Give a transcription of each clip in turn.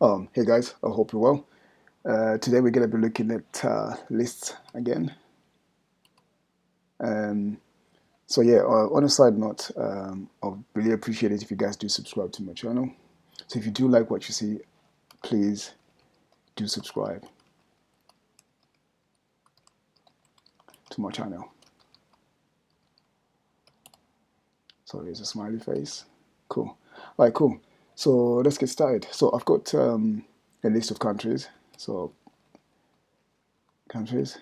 Hey guys, I hope you're well. Today we're going to be looking at lists again. Um, on a side note, I'd really appreciate it if you guys do subscribe to my channel. So if you do like what you see, please do subscribe to my channel. So there's a smiley face. Cool. All right, cool. So let's get started. So I've got a list of countries. So countries,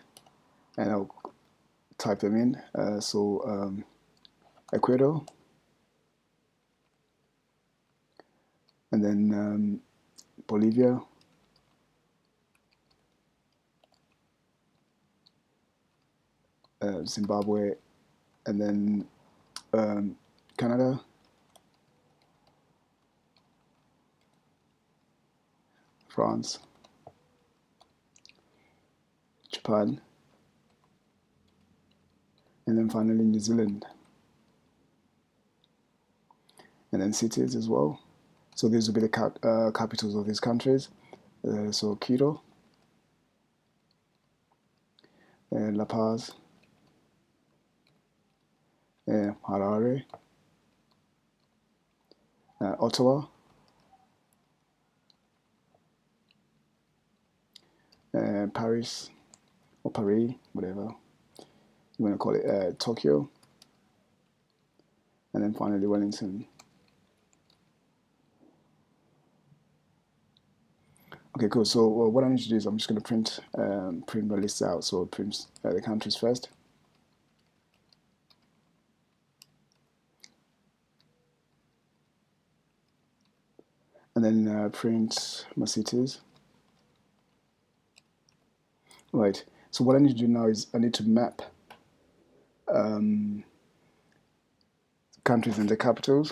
and I'll type them in. Ecuador, and then Bolivia, Zimbabwe, and then Canada, France, Japan, and then finally New Zealand, and then cities as well. So these will be the capitals of these countries. So Quito, La Paz, Harare, Ottawa, Paris, or Paris, whatever you want to call it, Tokyo, and then finally Wellington. Okay, cool. So what I need to do is I'm just going to print my list out. So print the countries first. And then print my cities. Right, so what I need to do now is I need to map countries and the capitals.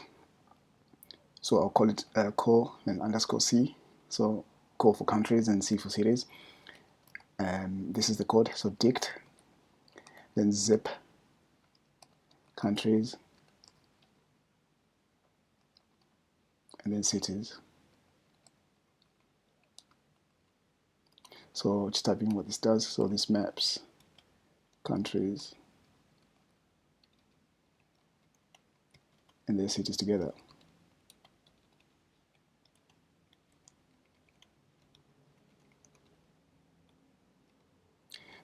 So I'll call it core and underscore C. So core for countries and C for cities. This is the code, so dict, then zip countries, and then cities. So just typing what this does. So this maps countries and their cities together.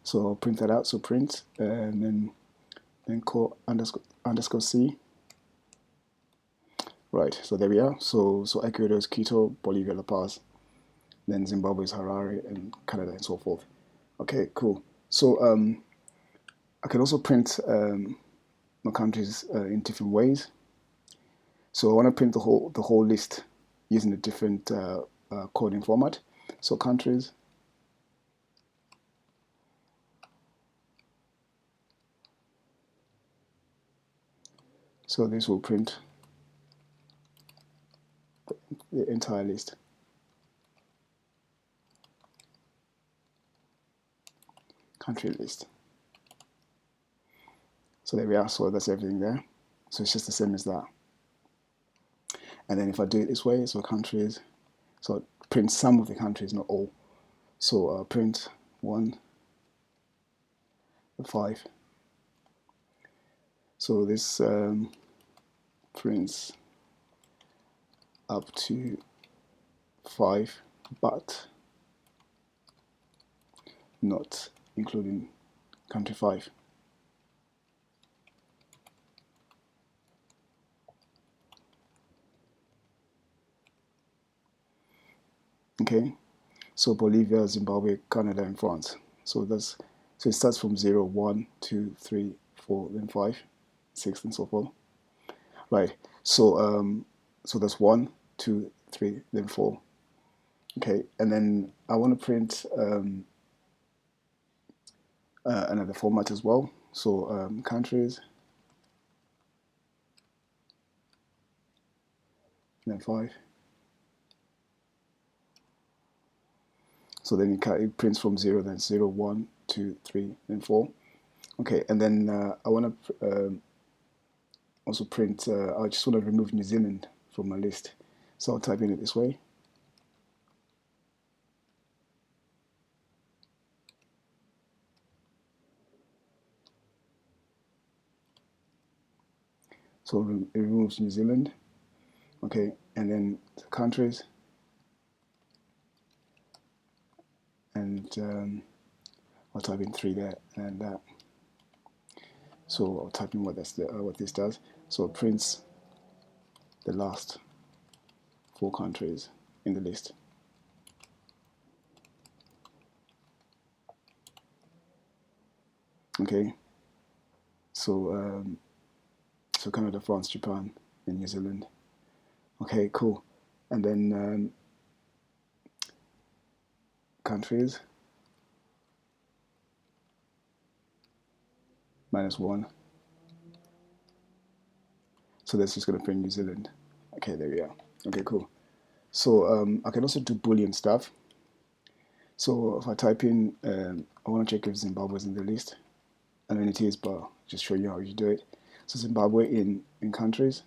So I'll print that out. So print and then core underscore C. Right, so there we are. So Ecuador is Quito, Bolivia, La Paz, then Zimbabwe is Harare, and Canada, and so forth. Okay, cool. So I can also print my countries in different ways. So I want to print the whole list using a different coding format. So countries, so this will print the entire list. Country list. So there we are. So that's everything there. So it's just the same as that. And then if I do it this way, so countries, so print some of the countries, not all. So print 1 to 5. So this prints up to 5, but not including country 5. Okay, so Bolivia, Zimbabwe, Canada, and France. So it starts from 0, 1, 2, 3, 4, then 5, 6, and so forth. Right. So that's 1, 2, 3, then 4. Okay, and then I want to print another format as well. So countries, then 5. So then it prints from 0, then 0, 1, 2, 3, then 4. Okay, and then I want to also print, I just want to remove New Zealand from my list. So I'll type in it this way. So it removes New Zealand. Okay, and then countries, and I'll type in 3 there and that. So I'll type in what this does. So it prints the last 4 countries in the list. Okay, so so Canada, France, Japan, and New Zealand. Okay, cool. And then countries -1. So that's just going to print New Zealand. Okay, there we are. Okay, cool. So I can also do Boolean stuff. So if I type in, I want to check if Zimbabwe is in the list. And then it is, but I'll just show you how you do it. So Zimbabwe in countries,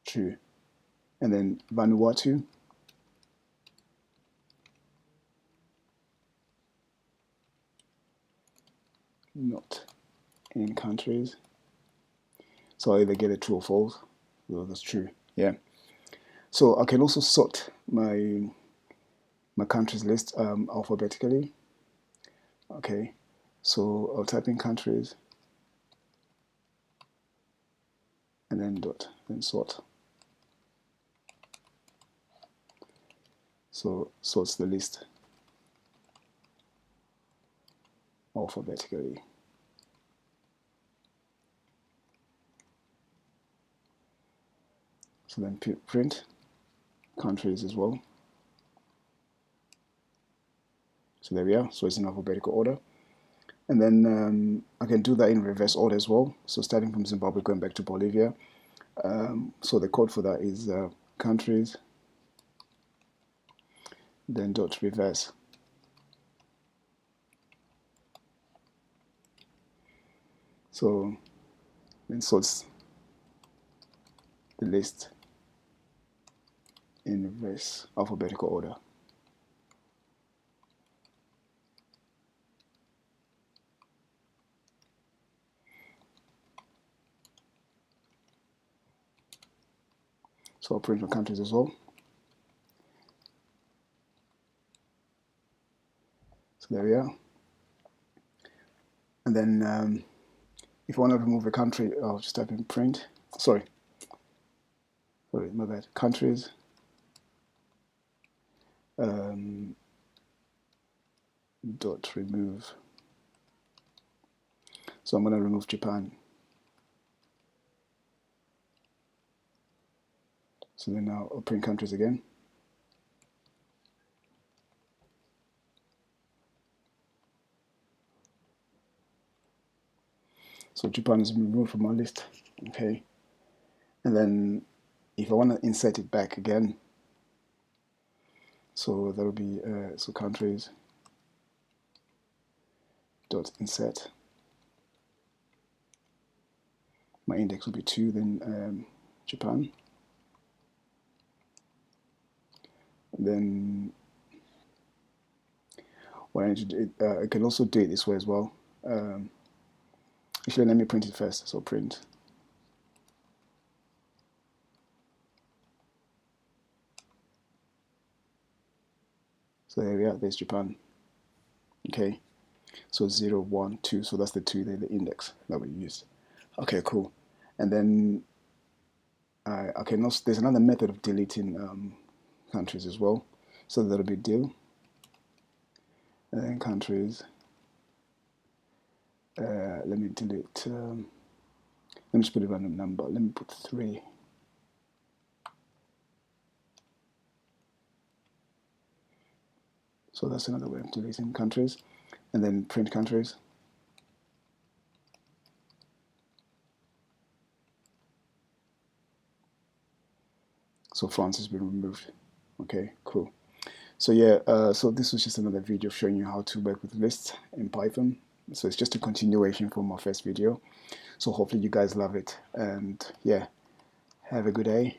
true. And then Vanuatu, not in countries. So I either get a true or false. Well, that's true. Yeah. So I can also sort my countries list alphabetically. Okay. So I'll type in countries and then dot, then sort. So sorts the list alphabetically. So then print countries as well. So there we are. So it's in alphabetical order. And then I can do that in reverse order as well. So starting from Zimbabwe, going back to Bolivia. So the code for that is countries, then dot reverse. So then sorts the list in reverse alphabetical order. So I'll print my countries as well. So there we are. And then if I want to remove a country, I'll just type in print. Sorry, my bad. Countries. Dot remove. So I'm going to remove Japan. So then now I'll print countries again. So Japan is removed from my list. Okay. And then if I want to insert it back again, so that will be so countries dot insert. My index will be 2, then Japan. And then what I need to do, I can also do it this way as well. Actually, let me print it first. So print. So there we are. There's Japan. Okay. So 0, 1, 2. So that's the 2 there, the index that we used. Okay, cool. And then I can also, there's another method of deleting countries as well. So that'll be del. And then countries. Let me delete. Let me just put a random number. Let me put 3. So that's another way of deleting countries. And then print countries. So France has been removed. Okay, cool. So yeah, so this was just another video showing you how to work with lists in Python. So it's just a continuation from my first video. So hopefully you guys love it. And yeah, have a good day.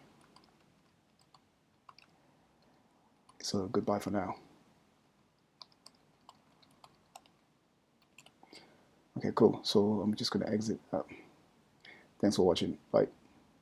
So goodbye for now. Okay, cool. So I'm just going to exit out. Thanks for watching. Bye.